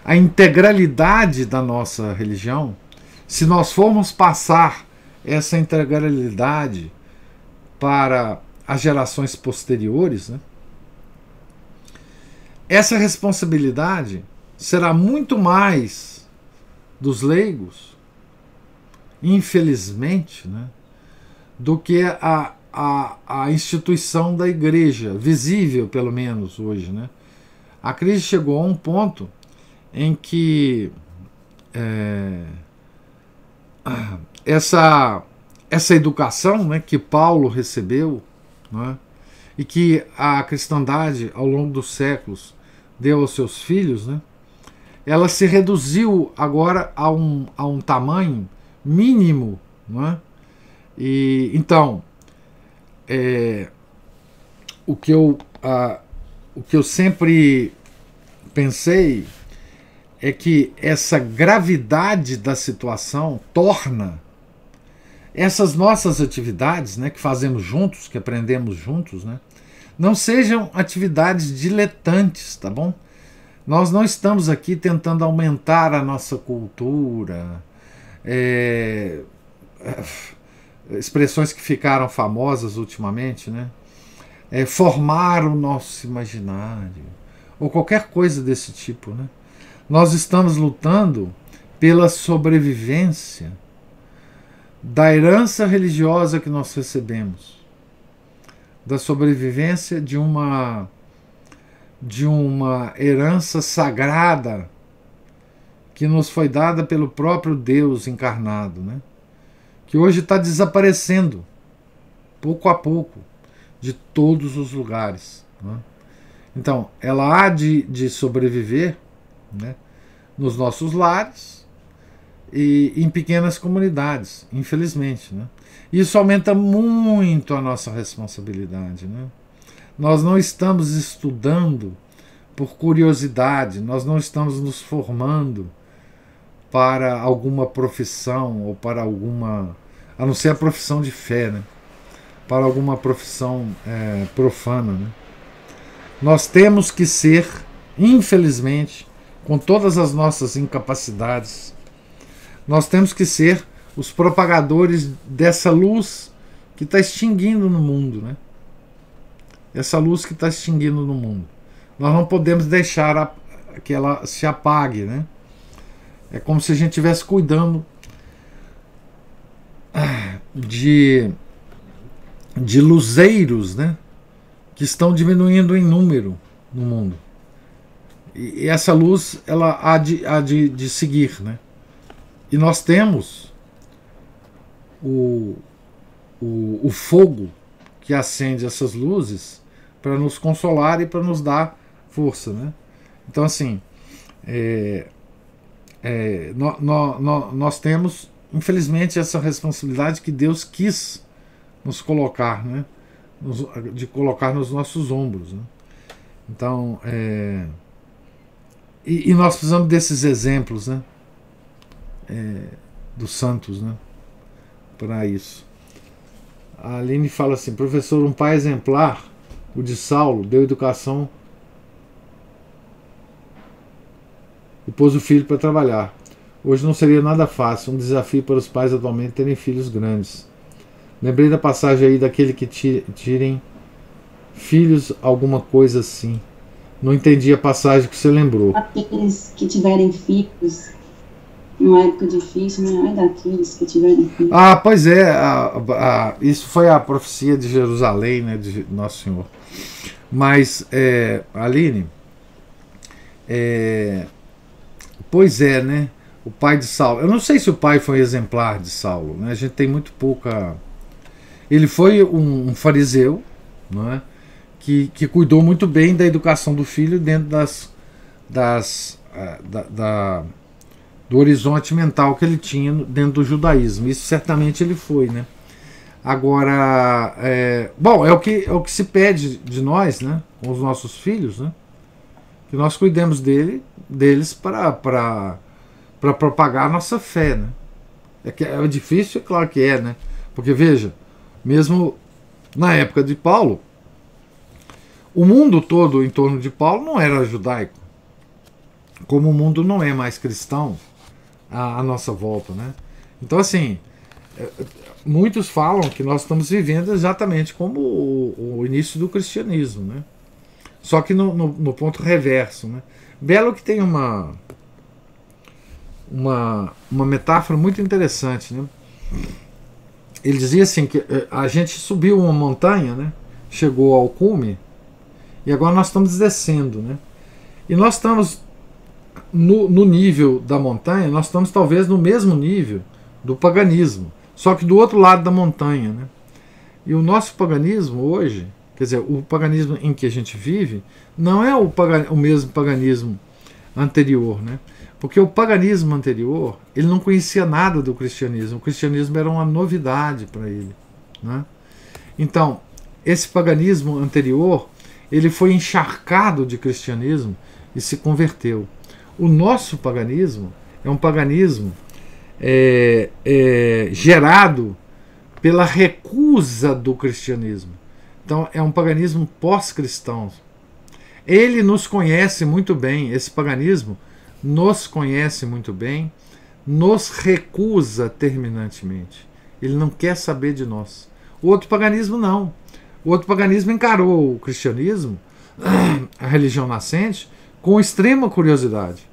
a integralidade da nossa religião, se nós formos passar essa integralidade para as gerações posteriores, né, essa responsabilidade será muito mais dos leigos, infelizmente, né, do que a instituição da igreja, visível pelo menos hoje, né? A crise chegou a um ponto em que essa educação, né, que Paulo recebeu, né, e que a cristandade ao longo dos séculos deu aos seus filhos, né, ela se reduziu agora a um tamanho mínimo, né? E então o que eu sempre pensei é que essa gravidade da situação torna essas nossas atividades, né, que fazemos juntos, que aprendemos juntos, né, não sejam atividades diletantes, tá bom? Nós não estamos aqui tentando aumentar a nossa cultura, expressões que ficaram famosas ultimamente, né? Formar o nosso imaginário, ou qualquer coisa desse tipo, né? Nós estamos lutando pela sobrevivência da herança religiosa que nós recebemos, da sobrevivência de uma herança sagrada que nos foi dada pelo próprio Deus encarnado, né? Que hoje está desaparecendo, pouco a pouco, de todos os lugares, né? Então, ela há de sobreviver, né, nos nossos lares e em pequenas comunidades, infelizmente, né? Isso aumenta muito a nossa responsabilidade, né? Nós não estamos estudando por curiosidade, nós não estamos nos formando para alguma profissão ou para alguma, a não ser a profissão de fé, né? Para alguma profissão profana, né? Nós temos que ser, infelizmente, com todas as nossas incapacidades, nós temos que ser os propagadores dessa luz que está extinguindo no mundo, né? Essa luz que está extinguindo no mundo. Nós não podemos deixar que ela se apague, né? É como se a gente estivesse cuidando de luzeiros, né, que estão diminuindo em número no mundo. E essa luz ela há de seguir, né? E nós temos o fogo que acende essas luzes para nos consolar e para nos dar força, né? Então, assim, nós temos, infelizmente, essa responsabilidade que Deus quis nos colocar, né? De colocar nos nossos ombros, né? Então, e nós precisamos desses exemplos, né? Dos santos, né? Para isso. A Aline fala assim: professor, um pai exemplar, o de Saulo, deu educação e pôs o filho para trabalhar. Hoje não seria nada fácil, um desafio para os pais atualmente terem filhos grandes. Lembrei da passagem aí daquele que tirem filhos, alguma coisa assim. Não entendi a passagem que você lembrou. Aqueles que tiverem filhos numa época difícil, não é daqueles que tiverem filhos. Ah, pois é, isso foi a profecia de Jerusalém, né, de Nosso Senhor. Mas, Aline, pois é, né, o pai de Saulo. Eu não sei se o pai foi exemplar de Saulo, né, a gente tem muito pouca... Ele foi um fariseu, não é? Que cuidou muito bem da educação do filho dentro do horizonte mental que ele tinha dentro do judaísmo. Isso certamente ele foi, né? Agora, bom, é o que se pede de nós, né? Com os nossos filhos, né? Que nós cuidemos deles para propagar a nossa fé, né? É difícil, é claro que é, né? Porque, veja, mesmo na época de Paulo, o mundo todo em torno de Paulo não era judaico. Como o mundo não é mais cristão à nossa volta, né? Então, assim, muitos falam que nós estamos vivendo exatamente como o início do cristianismo, né? Só que no ponto reverso, né? Belo que tem uma metáfora muito interessante, né? Ele dizia assim que a gente subiu uma montanha, né? Chegou ao cume e agora nós estamos descendo, né? E nós estamos no nível da montanha, nós estamos talvez no mesmo nível do paganismo, só que do outro lado da montanha, né? E o nosso paganismo hoje, quer dizer, o paganismo em que a gente vive, não é o mesmo paganismo anterior, né? Porque o paganismo anterior, ele não conhecia nada do cristianismo. O cristianismo era uma novidade para ele, né? Então, esse paganismo anterior, ele foi encharcado de cristianismo e se converteu. O nosso paganismo é um paganismo gerado pela recusa do cristianismo. Então, é um paganismo pós-cristão. Ele nos conhece muito bem, esse paganismo nos conhece muito bem, nos recusa terminantemente. Ele não quer saber de nós. O outro paganismo não. O outro paganismo encarou o cristianismo, a religião nascente, com extrema curiosidade.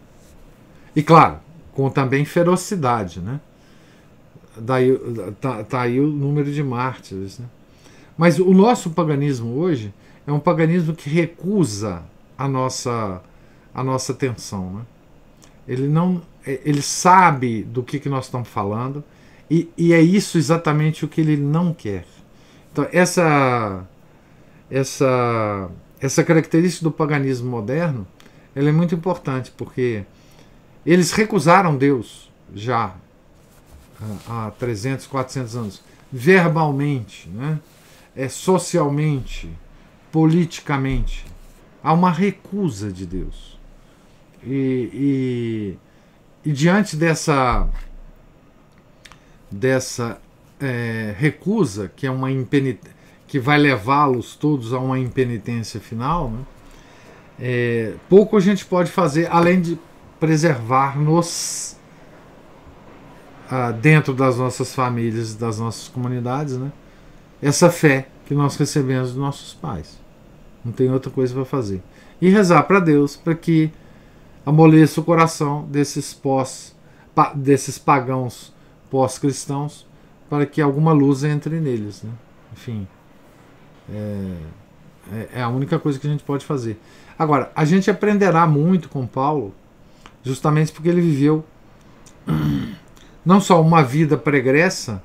E claro, com também ferocidade, né? Daí tá aí o número de mártires, né? Mas o nosso paganismo hoje é um paganismo que recusa a nossa atenção, né? Ele sabe do que nós estamos falando e é isso exatamente o que ele não quer. Então essa característica do paganismo moderno, ela é muito importante, porque eles recusaram Deus já há 300, 400 anos, verbalmente, né? Socialmente, politicamente. Há uma recusa de Deus. E diante dessa recusa, que é uma que vai levá-los todos a uma impenitência final, né? Pouco a gente pode fazer além de preservar-nos dentro das nossas famílias, das nossas comunidades, né? Essa fé que nós recebemos dos nossos pais. Não tem outra coisa para fazer. E rezar para Deus para que amoleça o coração desses pagãos pós-cristãos, para que alguma luz entre neles, né? Enfim, é a única coisa que a gente pode fazer. Agora, a gente aprenderá muito com Paulo, justamente porque ele viveu não só uma vida pregressa,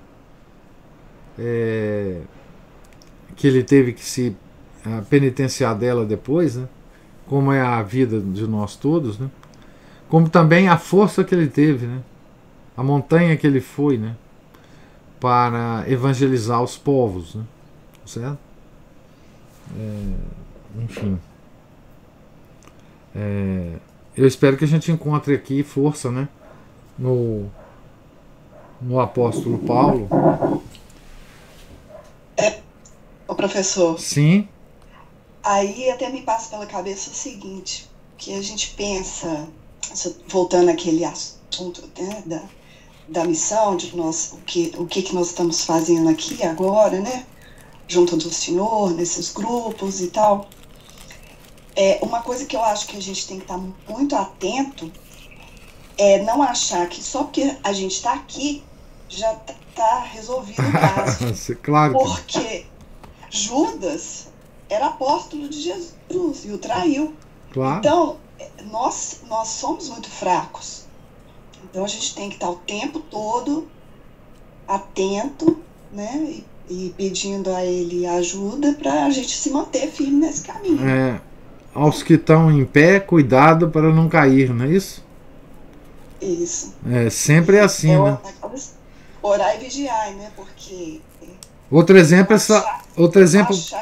que ele teve que se penitenciar dela depois, né? Como é a vida de nós todos, né? Como também a força que ele teve, né? A montanha que ele foi, né? Para evangelizar os povos, né? Certo? Enfim, eu espero que a gente encontre aqui força, né? No apóstolo Paulo. O professor. Sim. Aí até me passa pela cabeça o seguinte, que a gente pensa, voltando àquele assunto, né, da missão, de nós, o que nós estamos fazendo aqui agora, né, junto do Senhor, nesses grupos e tal. Uma coisa que eu acho que a gente tem que estar muito atento é não achar que só porque a gente está aqui já está resolvido o caso. Claro. Porque Judas era apóstolo de Jesus e o traiu. Claro. Então, nós somos muito fracos. Então, a gente tem que estar o tempo todo atento, né? E pedindo a ele ajuda para a gente se manter firme nesse caminho. Aos que estão em pé, cuidado para não cair, não é isso? Isso. Sempre é assim, né? Orar e vigiar, né? Porque... Outro exemplo achar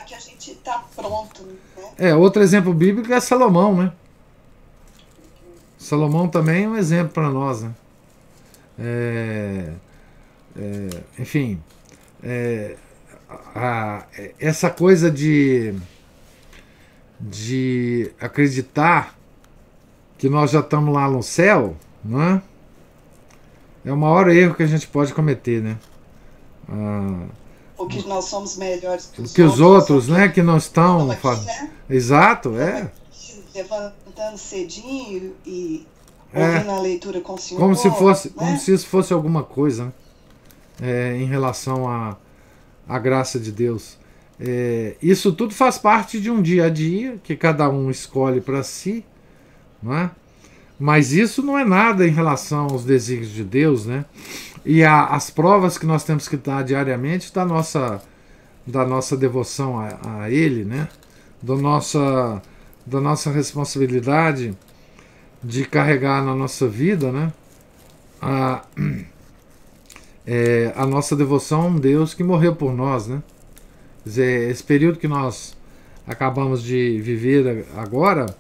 que a gente está pronto, né? Outro exemplo bíblico é Salomão, né? Salomão também é um exemplo para nós, né? Enfim, essa coisa de acreditar que nós já estamos lá no céu, não é? É o maior erro que a gente pode cometer, né? Ou que nós somos melhores que os outros, né? Que não estão... aqui, né? Exato, levantando cedinho e ouvindo a leitura com o Senhor. Como se fosse, né? como se isso fosse alguma coisa, né? Em relação à graça de Deus. Isso tudo faz parte de um dia a dia que cada um escolhe para si, não é? Mas isso não é nada em relação aos desígnios de Deus, né? E as provas que nós temos que dar diariamente da nossa devoção a Ele, né? Da nossa responsabilidade de carregar na nossa vida, né? A nossa devoção a um Deus que morreu por nós, né? Quer dizer, esse período que nós acabamos de viver agora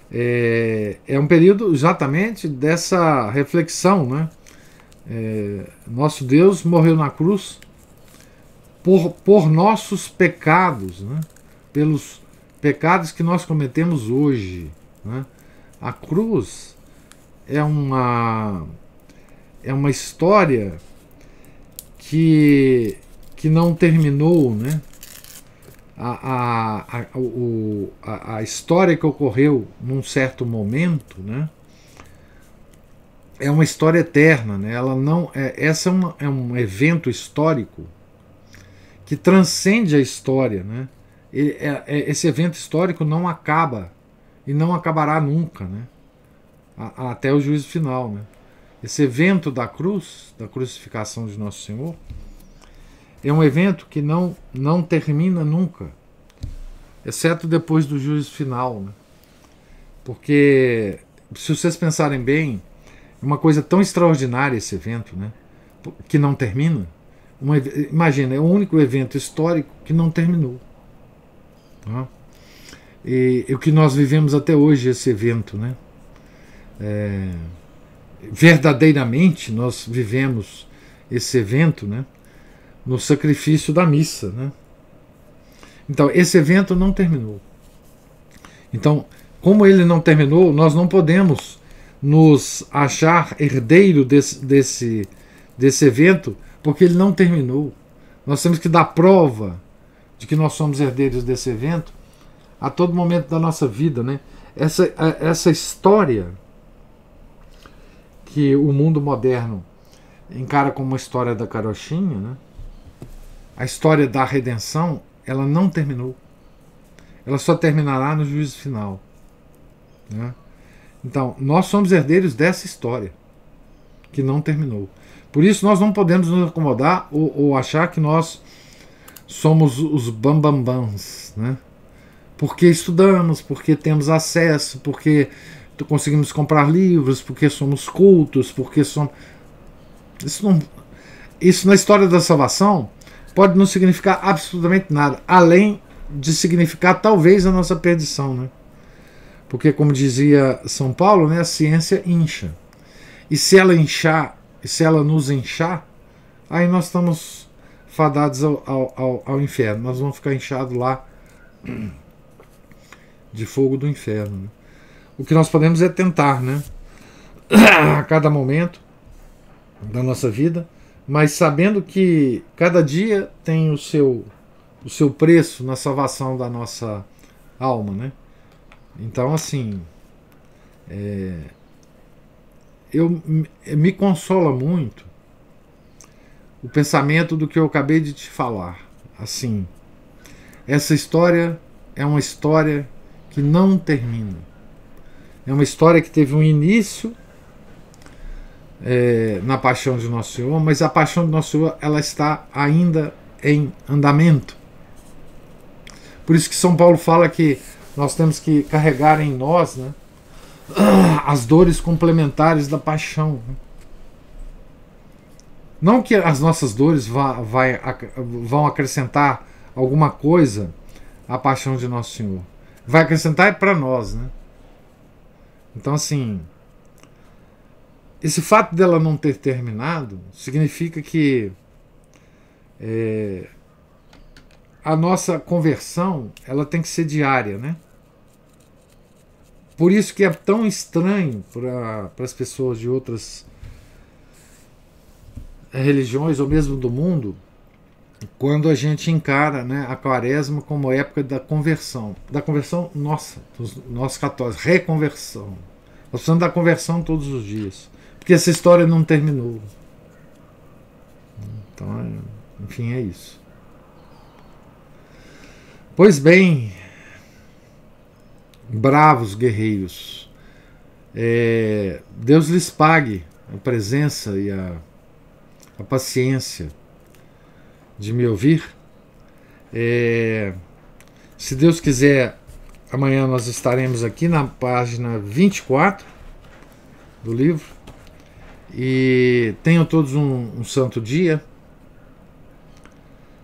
é um período exatamente dessa reflexão, né? Nosso Deus morreu na cruz por nossos pecados, né? Pelos pecados que nós cometemos hoje, né? A cruz é uma história que não terminou, né? A história que ocorreu num certo momento, né? É uma história eterna, né? Ela não essa é um evento histórico que transcende a história, né? Esse evento histórico não acaba e não acabará nunca, né? Até o juízo final, né? Esse evento da cruz, da crucificação de Nosso Senhor, é um evento que não termina nunca. exceto depois do juízo final, né? Porque, se vocês pensarem bem, é uma coisa tão extraordinária esse evento, né? Que não termina. Imagina, é o único evento histórico que não terminou. Tá? E o que nós vivemos até hoje, esse evento, né? Verdadeiramente nós vivemos esse evento, né? No sacrifício da missa, né? Então, esse evento não terminou. Então, como ele não terminou, nós não podemos nos achar herdeiro desse evento, porque ele não terminou. Nós temos que dar prova de que nós somos herdeiros desse evento a todo momento da nossa vida, né? Essa história que o mundo moderno encara como uma história da carochinha, né? A história da redenção, ela não terminou. Ela só terminará no juízo final, né? Então, nós somos herdeiros dessa história que não terminou. Por isso, nós não podemos nos acomodar ou achar que nós somos os bambambãs, né? Porque estudamos, porque temos acesso, porque conseguimos comprar livros, porque somos cultos, porque somos... Isso na história da salvação pode não significar absolutamente nada, além de significar talvez a nossa perdição, né? Porque, como dizia São Paulo, né, a ciência incha. E se ela inchar, se ela nos inchar, aí nós estamos fadados ao inferno. Nós vamos ficar inchados lá de fogo do inferno, né? O que nós podemos é tentar, né? A cada momento da nossa vida, mas sabendo que cada dia tem o seu preço na salvação da nossa alma, né? Então, assim, me consola muito o pensamento do que eu acabei de te falar. Assim, essa história é uma história que não termina. É uma história que teve um início na paixão de Nosso Senhor, mas a paixão de Nosso Senhor, ela está ainda em andamento. Por isso que São Paulo fala que nós temos que carregar em nós, né, as dores complementares da paixão. Não que as nossas dores vão acrescentar alguma coisa à paixão de Nosso Senhor. Vai acrescentar para nós, né? Então, assim, esse fato dela não ter terminado significa que a nossa conversão, ela tem que ser diária, né? Por isso que é tão estranho para as pessoas de outras religiões ou mesmo do mundo, quando a gente encara, né, a Quaresma como época da conversão nossa, dos católicos, reconversão. Nós precisamos da conversão todos os dias, porque essa história não terminou. Então, enfim, é isso. Pois bem, bravos guerreiros, Deus lhes pague a presença e a paciência de me ouvir. Se Deus quiser, amanhã nós estaremos aqui na página 24 do livro. E tenham todos um santo dia.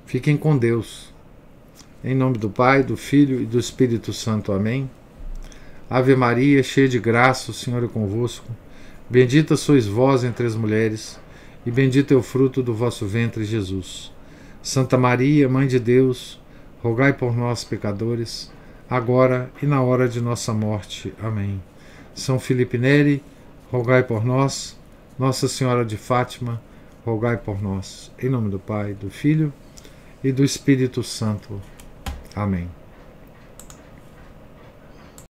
Fiquem com Deus. Em nome do Pai, do Filho e do Espírito Santo. Amém. Ave Maria, cheia de graça, o Senhor é convosco. Bendita sois vós entre as mulheres, e bendito é o fruto do vosso ventre, Jesus. Santa Maria, Mãe de Deus, rogai por nós, pecadores, agora e na hora de nossa morte. Amém. São Felipe Neri, rogai por nós. Nossa Senhora de Fátima, rogai por nós. Em nome do Pai, do Filho e do Espírito Santo. Amém.